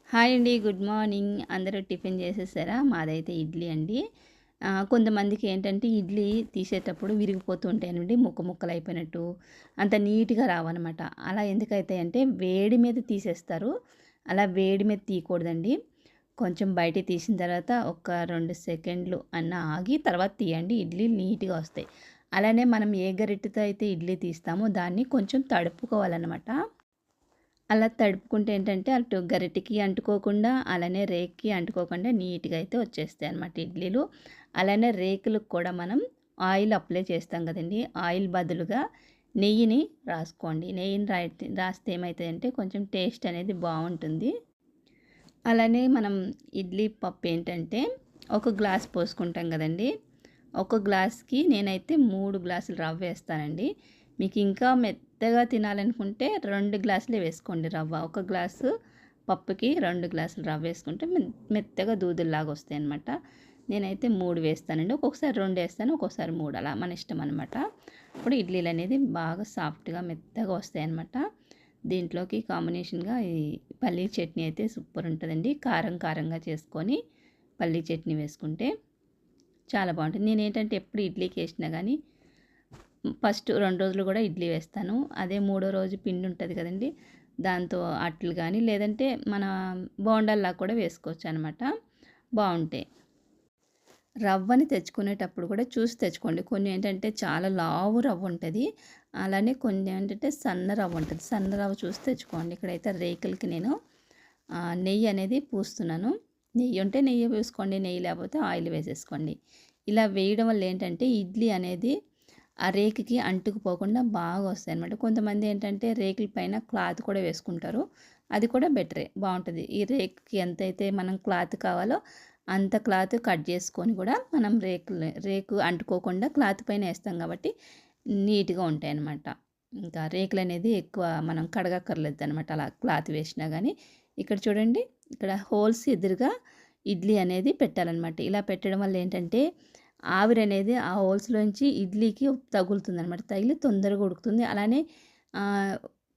Hi అండి. Good morning. అందరూ tiffin చేసేసారా? మాదైతే ఇడ్లీ అండి. కొంతమందికి ఏంటంటే ఇడ్లీ తీసేటప్పుడు విరిగిపోతూ ఉంటాయనండి. ముక్కలయిపోయినట్టు అంత నీట్‌గా రావనమాట. అలా ఎందుకైతాయంటే వేడి మీద తీసేస్తారు. అలా వేడి మీద తీయకూడదండి. కొంచెం బయటికి తీసిన తర్వాత ఒక 2 సెకండ్లు అన్నా ఆగి తర్వాత తీయండి. ఇడ్లీ నీట్‌గా వస్తాయి. అలానే మనం ఏ గరిటెతో అయితే ఇడ్లీ తీస్తామో దాన్ని కొంచెం తడుపుకోవాలనమాట. అలా తడుపుకుంటే ఏంటంటే అటు గరిటెకి అంటుకోకుండా, అలానే రేక్‌కి అంటుకోకుండా నీట్‌గా అయితే వచ్చేస్తాయన్నమాట ఇడ్లీలు. అలానే రేకులకు కూడా మనం ఆయిల్ అప్లై చేస్తాం కదండీ! ఆయిల్ బదులుగా నెయ్యిని రాసుకోండి. నెయ్యిని రాస్తే ఏమైతదంటే కొంచెం టేస్ట్ అనేది బావుంటుంది. అలానే మనం ఇడ్లీ పప్పు ఏంటంటే ఒక గ్లాస్ పోసుకుంటాం కదండీ! ఒక గ్లాస్‌కి నేనైతే 3 గ్లాసులు రవ్వేస్తానండి. మీకు ఇంకా మెత్తగా తినాలనుకుంటే 2 గ్లాసులే వేసుకోండి రవ్వ. ఒక గ్లాసు పప్పుకి 2 గ్లాసులు రవ్వేసుకుంటే మెత్తగా దూదుల్లాగా వస్తాయన్నమాట. నేనైతే 3 వేస్తానండి. ఒక్కొక్కసారి 2 వేస్తాను. ఒక్కొక్కసారి 3 అలా మన ఇష్టం అనమాట. ఇప్పుడు ఇడ్లీలనేది బాగా సాఫ్ట్‌గా మెత్తగా వస్తాయన్నమాట. దీంట్లోకి కాంబినేషన్‌గా ఈ పల్లీ చట్నీ అయితే సూపర్ ఉంటదండి. కారం కారంగా చేసుకొని పల్లీ చట్నీ వేసుకుంటే చాలా బావుంటుంది. నేనేంటంటే ఎప్పుడు ఇడ్లీకేసినా గానీ ఫస్ట్ 2 రోజులు గూడా ఇడ్లీ వేస్తాను. అదే మూడో రోజు పిండి ఉంటది కదండీ! దాంతో అట్లు గానీ, లేదంటే మన బోండాల్లాగా కూడా వేసుకోవచ్చనమాట. బావుంటాయి. రవ్వని తెచ్చుకునేటప్పుడు కూడా చూసి తెచ్చుకోండి. కొన్ని ఏంటంటే చాలా లావు రవ్వుంటది. అలానే కొన్ని ఏంటంటే సన్న రవ్వుంటది. సన్న రవ్వ చూసి తెచ్చుకోండి. ఇక్కడైతే రేకులకి నేను నెయ్యి అనేది పూస్తున్నాను. నెయ్యి ఉంటే నెయ్యి వేసుకోండి. నెయ్యి లేకపోతే ఆయిల్ వేసేసుకోండి. ఇలా వేయడం వల్ల ఏంటంటే ఇడ్లీ అనేది ఆ రేకుకి అంటుకుపోకుండా బాగా వస్తాయన్నమాట. కొంతమంది ఏంటంటే రేకుల పైన క్లాత్ కూడా వేసుకుంటారు. అది కూడా బెటరే బావుంటది. ఈ రేకుకి ఎంతైతే మనం క్లాత్ కావాలో అంత క్లాత్ కట్ చేసుకొని కూడా మనం రేకు అంటుకోకుండా క్లాత్ పైన ఏస్తాం కాబట్టి నీట్‌గా ఉంటాయన్నమాట. ఇంకా రేకులనేది ఎక్కువ మనం కడగక్కర్లేదనమాట అలా క్లాత్ వేసినా గానీ. ఇక్కడ చూడండి, ఇక్కడ హోల్స్ ఎదురుగా ఇడ్లీ అనేది పెట్టాలనమాట. ఇలా పెట్టడం వల్ల ఏంటంటే ఆవిరనేది ఆ హోల్స్‌లోంచి ఇడ్లీకి తగులుతుందనమాట. తగిలి తొందరగా ఉడుకుతుంది. అలానే ఆహ్,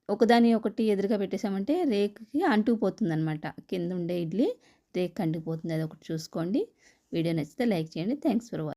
ఒకదాని ఒకటి ఎదురుగా పెట్టేసామంటే రేకుకి అంటుకుపోతుందనమాట. కిందుండే ఇడ్లీ రేకుకి అంటుకుపోతుంది. అదొకటి చూసుకోండి. వీడియో నచ్చితే లైక్ చేయండి. Thanks for watching.